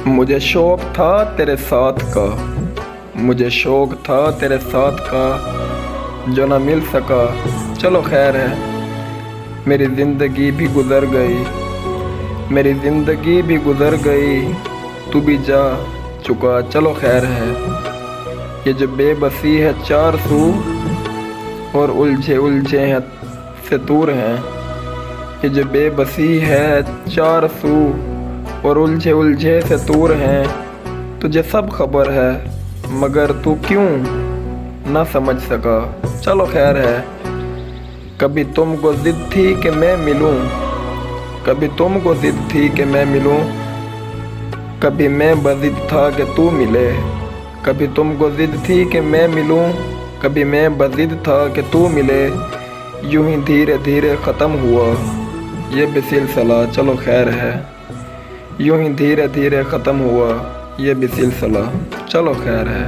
مجھے شوق تھا تیرے ساتھ کا، مجھے شوق تھا تیرے ساتھ کا، جو نہ مل سکا چلو خیر ہے۔ میری زندگی بھی گزر گئی، میری زندگی بھی گزر گئی، تو بھی جا چکا چلو خیر ہے۔ یہ جو بے بسی ہے چار سو اور الجھے الجھے ہیں ستور ہیں، یہ جو بے بسی ہے چار سو اور الجھے الجھے سے دور ہیں، تجھے سب خبر ہے مگر تو کیوں نہ سمجھ سکا چلو خیر ہے۔ کبھی تم کو ضد تھی کہ میں ملوں، کبھی تم کو ضد تھی کہ میں ملوں، کبھی میں بضد تھا کہ تو ملے۔ کبھی تم کو ضد تھی کہ میں ملوں، کبھی میں بضد تھا کہ تو ملے۔ یوں ہی دھیرے دھیرے ختم ہوا یہ بھی سلسلہ چلو خیر ہے، یوں ہی دھیرے دھیرے ختم ہوا یہ بھی سلسلہ چلو خیر ہے۔